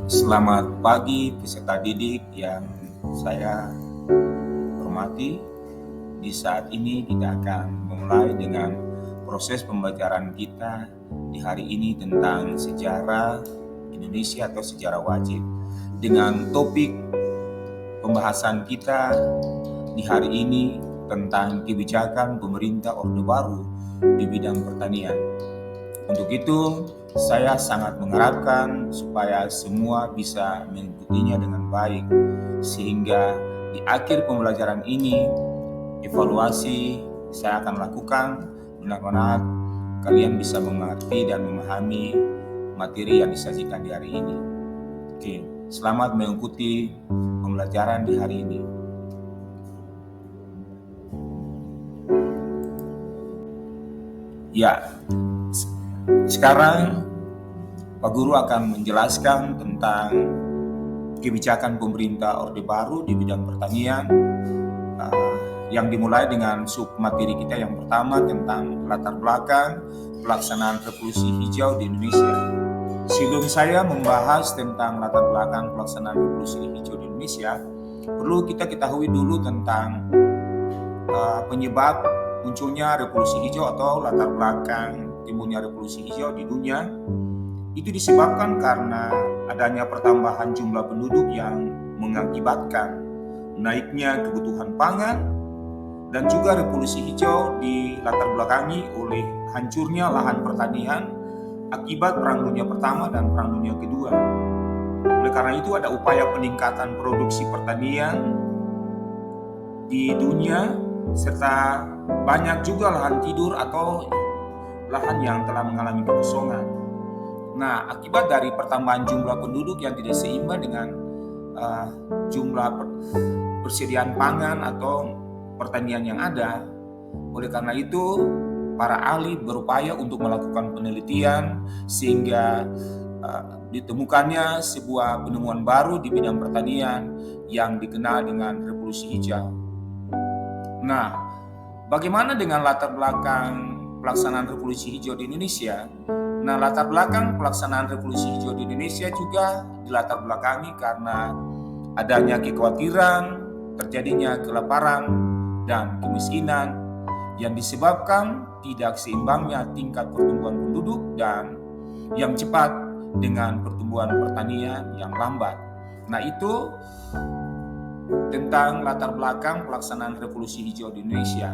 Selamat pagi peserta didik yang saya hormati. Di saat ini kita akan memulai dengan proses pembelajaran kita di hari ini tentang sejarah Indonesia atau sejarah wajib. Dengan topik pembahasan kita di hari ini tentang kebijakan pemerintah Orde Baru di bidang pertanian. Untuk itu, saya sangat mengharapkan supaya semua bisa mengikutinya dengan baik, sehingga di akhir pembelajaran ini, evaluasi saya akan lakukan benar-benar kalian bisa mengerti dan memahami materi yang disajikan di hari ini. Oke, selamat mengikuti pembelajaran di hari ini. Ya, sekarang Pak Guru akan menjelaskan tentang kebijakan pemerintah Orde Baru di bidang pertanian yang dimulai dengan sub materi kita yang pertama tentang latar belakang pelaksanaan revolusi hijau di Indonesia. Sebelum saya membahas tentang latar belakang pelaksanaan revolusi hijau di Indonesia, perlu kita ketahui dulu tentang penyebab munculnya revolusi hijau atau latar belakang timbulnya revolusi hijau di dunia. Itu disebabkan karena adanya pertambahan jumlah penduduk yang mengakibatkan naiknya kebutuhan pangan, dan juga revolusi hijau dilatar belakangi oleh hancurnya lahan pertanian akibat Perang Dunia Pertama dan Perang Dunia Kedua. Oleh karena itu ada upaya peningkatan produksi pertanian di dunia, serta banyak juga lahan tidur atau lahan yang telah mengalami kekosongan. Nah, akibat dari pertambahan jumlah penduduk yang tidak seimbang dengan jumlah persediaan pangan atau pertanian yang ada, oleh karena itu para ahli berupaya untuk melakukan penelitian sehingga ditemukannya sebuah penemuan baru di bidang pertanian yang dikenal dengan revolusi hijau. Nah, bagaimana dengan latar belakang pelaksanaan revolusi hijau di Indonesia? Nah, latar belakang pelaksanaan revolusi hijau di Indonesia juga dilatar belakangi karena adanya kekhawatiran terjadinya kelaparan dan kemiskinan yang disebabkan tidak seimbangnya tingkat pertumbuhan penduduk dan yang cepat dengan pertumbuhan pertanian yang lambat. Nah, itu tentang latar belakang pelaksanaan revolusi hijau di Indonesia.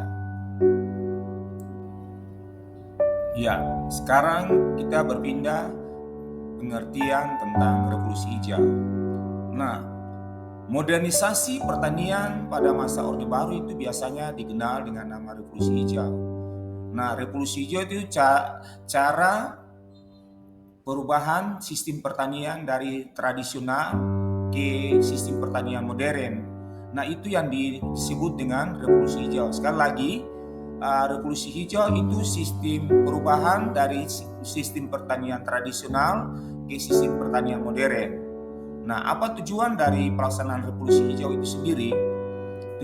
Ya, sekarang kita berpindah pengertian tentang revolusi hijau. Nah, modernisasi pertanian pada masa Orde Baru itu biasanya dikenal dengan nama revolusi hijau. Nah, revolusi hijau itu cara perubahan sistem pertanian dari tradisional ke sistem pertanian modern. Nah, itu yang disebut dengan revolusi hijau. Sekali lagi, revolusi hijau itu sistem perubahan dari sistem pertanian tradisional ke sistem pertanian modern. Nah, apa tujuan dari pelaksanaan revolusi hijau itu sendiri?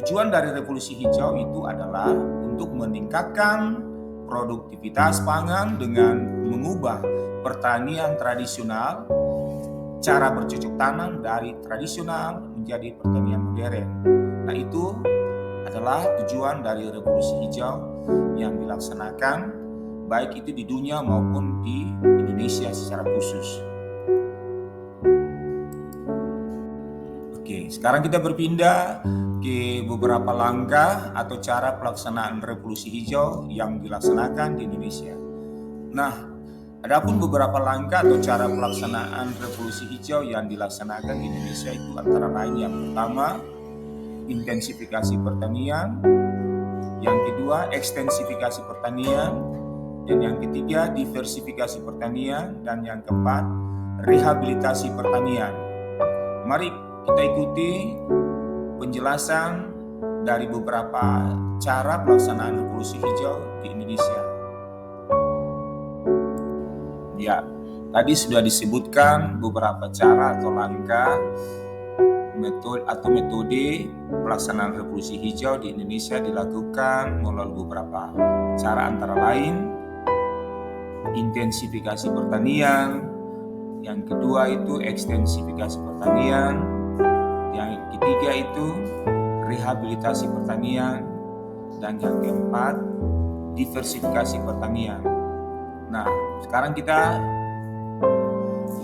Tujuan dari revolusi hijau itu adalah untuk meningkatkan produktivitas pangan dengan mengubah pertanian tradisional, cara bercocok tanam dari tradisional menjadi pertanian modern. Nah, itu adalah tujuan dari revolusi hijau yang dilaksanakan baik itu di dunia maupun di Indonesia secara khusus. Oke, sekarang kita berpindah ke beberapa langkah atau cara pelaksanaan revolusi hijau yang dilaksanakan di Indonesia. Nah, adapun beberapa langkah atau cara pelaksanaan revolusi hijau yang dilaksanakan di Indonesia itu antara lain yang pertama, intensifikasi pertanian, yang kedua ekstensifikasi pertanian, dan yang ketiga diversifikasi pertanian, dan yang keempat rehabilitasi pertanian. Mari kita ikuti penjelasan dari beberapa cara pelaksanaan revolusi hijau di Indonesia. Ya, tadi sudah disebutkan beberapa cara atau langkah metode pelaksanaan revolusi hijau di Indonesia dilakukan melalui beberapa cara, antara lain intensifikasi pertanian, yang kedua itu ekstensifikasi pertanian, yang ketiga itu rehabilitasi pertanian, dan yang keempat diversifikasi pertanian. Nah, sekarang kita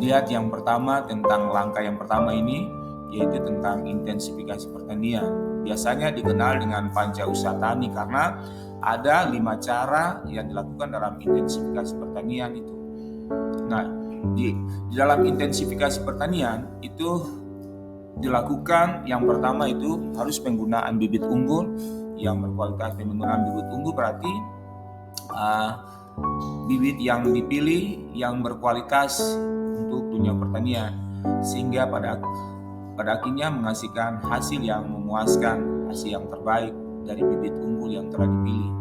lihat yang pertama tentang langkah yang pertama ini, yaitu tentang intensifikasi pertanian. Biasanya dikenal dengan panca usaha tani karena ada 5 cara yang dilakukan dalam intensifikasi pertanian itu. Nah, di dalam intensifikasi pertanian itu dilakukan yang pertama itu harus penggunaan bibit unggul yang berkualitas. Penggunaan bibit unggul berarti bibit yang dipilih yang berkualitas untuk dunia pertanian, sehingga pada akhirnya menghasilkan hasil yang memuaskan, hasil yang terbaik dari bibit unggul yang telah dipilih.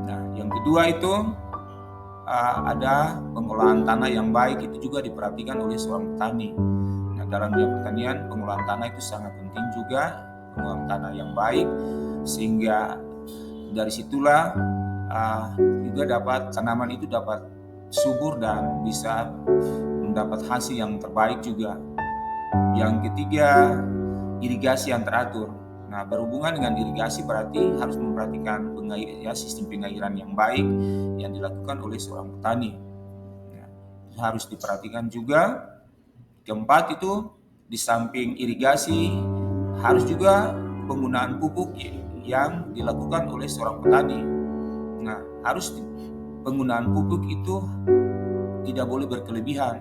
Nah, yang kedua itu ada pengolahan tanah yang baik, itu juga diperhatikan oleh seorang petani. Nah, dalam dunia pertanian pengolahan tanah itu sangat penting juga, pengolahan tanah yang baik, sehingga dari situlah juga dapat tanaman itu dapat subur dan bisa mendapat hasil yang terbaik juga. Yang ketiga, irigasi yang teratur. Nah, berhubungan dengan irigasi berarti harus memperhatikan sistem pengairan yang baik yang dilakukan oleh seorang petani. Nah, harus diperhatikan juga. Keempat itu, di samping irigasi harus juga penggunaan pupuk yang dilakukan oleh seorang petani. Nah, harus penggunaan pupuk itu tidak boleh berkelebihan,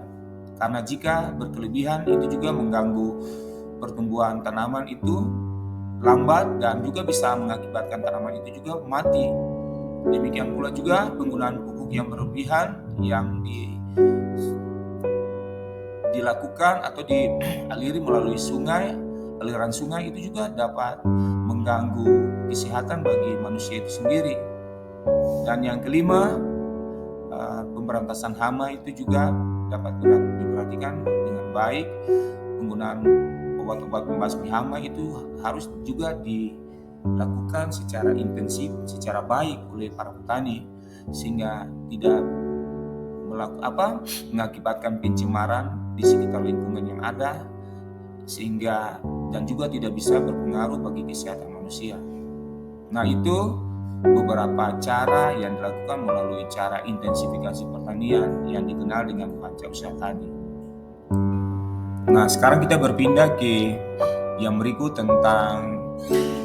karena jika berkelebihan itu juga mengganggu pertumbuhan tanaman itu lambat dan juga bisa mengakibatkan tanaman itu juga mati. Demikian pula juga penggunaan pupuk yang berlebihan yang dilakukan atau dialiri melalui aliran sungai itu juga dapat mengganggu kesehatan bagi manusia itu sendiri. Dan yang kelima, pemberantasan hama itu juga dapat diperhatikan dengan baik. Penggunaan obat-obat pembasmi hama itu harus juga dilakukan secara intensif, secara baik oleh para petani, sehingga tidak mengakibatkan pencemaran di sekitar lingkungan yang ada, sehingga dan juga tidak bisa berpengaruh bagi kesehatan manusia. Nah, itu beberapa cara yang dilakukan melalui cara intensifikasi pertanian yang dikenal dengan panca usaha tani. Nah, sekarang kita berpindah ke yang berikut tentang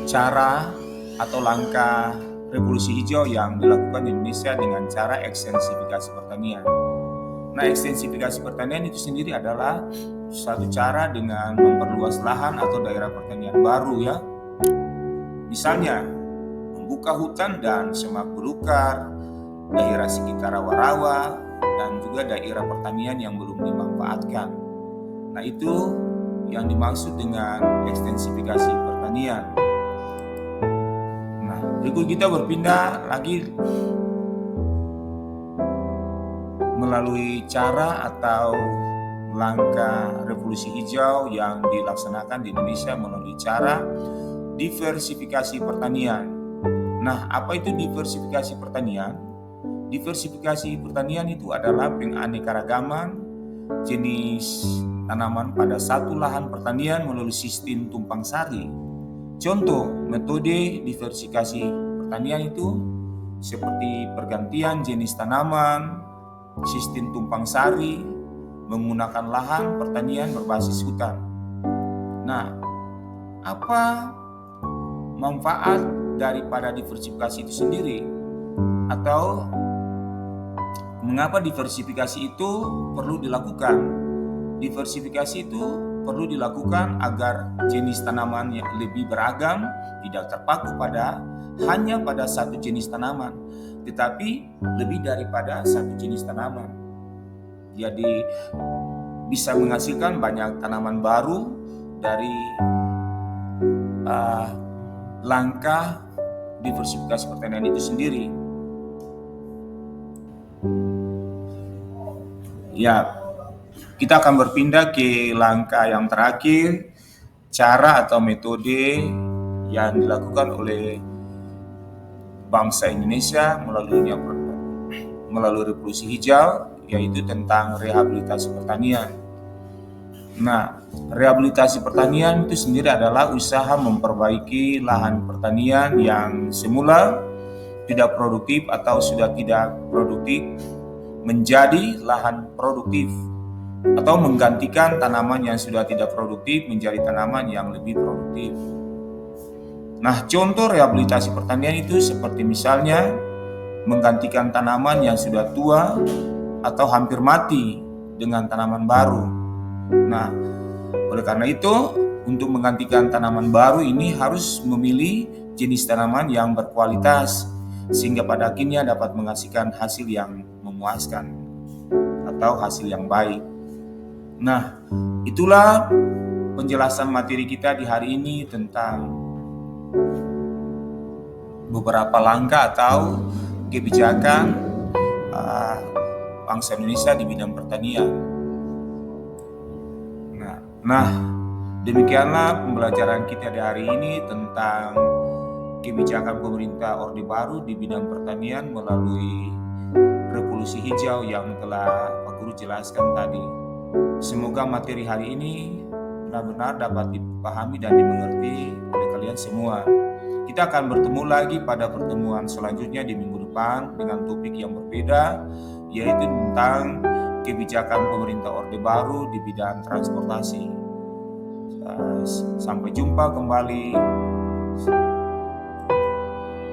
cara atau langkah revolusi hijau yang dilakukan di Indonesia dengan cara ekstensifikasi pertanian. Nah, ekstensifikasi pertanian itu sendiri adalah satu cara dengan memperluas lahan atau daerah pertanian baru ya. Misalnya, membuka hutan dan semak belukar, daerah sekitar rawa-rawa, dan juga daerah pertanian yang belum dimanfaatkan. Nah, itu yang dimaksud dengan ekstensifikasi pertanian. Nah, berikut kita berpindah lagi melalui cara atau langkah revolusi hijau yang dilaksanakan di Indonesia melalui cara diversifikasi pertanian. Nah, apa itu diversifikasi pertanian? Diversifikasi pertanian itu adalah penganekaragaman jenis tanaman pada satu lahan pertanian melalui sistem tumpang sari. Contoh metode diversifikasi pertanian itu seperti pergantian jenis tanaman, sistem tumpang sari, menggunakan lahan pertanian berbasis hutan. Nah, apa manfaat daripada diversifikasi itu sendiri? Atau mengapa diversifikasi itu perlu dilakukan? Diversifikasi itu perlu dilakukan agar jenis tanaman yang lebih beragam, tidak terpaku hanya pada satu jenis tanaman, tetapi lebih daripada satu jenis tanaman. Jadi bisa menghasilkan banyak tanaman baru dari langkah diversifikasi pertanian itu sendiri. Ya, kita akan berpindah ke langkah yang terakhir, cara atau metode yang dilakukan oleh bangsa Indonesia melalui revolusi hijau, yaitu tentang rehabilitasi pertanian. Nah, rehabilitasi pertanian itu sendiri adalah usaha memperbaiki lahan pertanian yang semula tidak produktif atau sudah tidak produktif menjadi lahan produktif, atau menggantikan tanaman yang sudah tidak produktif menjadi tanaman yang lebih produktif. Nah, contoh rehabilitasi pertanian itu seperti misalnya menggantikan tanaman yang sudah tua atau hampir mati dengan tanaman baru. Nah, oleh karena itu, untuk menggantikan tanaman baru ini harus memilih jenis tanaman yang berkualitas sehingga pada akhirnya dapat menghasilkan hasil yang memuaskan atau hasil yang baik. Nah, itulah penjelasan materi kita di hari ini tentang beberapa langkah atau kebijakan bangsa Indonesia di bidang pertanian. Nah, demikianlah pembelajaran kita di hari ini tentang kebijakan pemerintah Orde Baru di bidang pertanian melalui revolusi hijau yang telah Pak Guru jelaskan tadi. Semoga materi hari ini benar-benar dapat dipahami dan dimengerti oleh kalian semua. Kita akan bertemu lagi pada pertemuan selanjutnya di minggu depan dengan topik yang berbeda, yaitu tentang kebijakan pemerintah Orde Baru di bidang transportasi. Sampai jumpa kembali.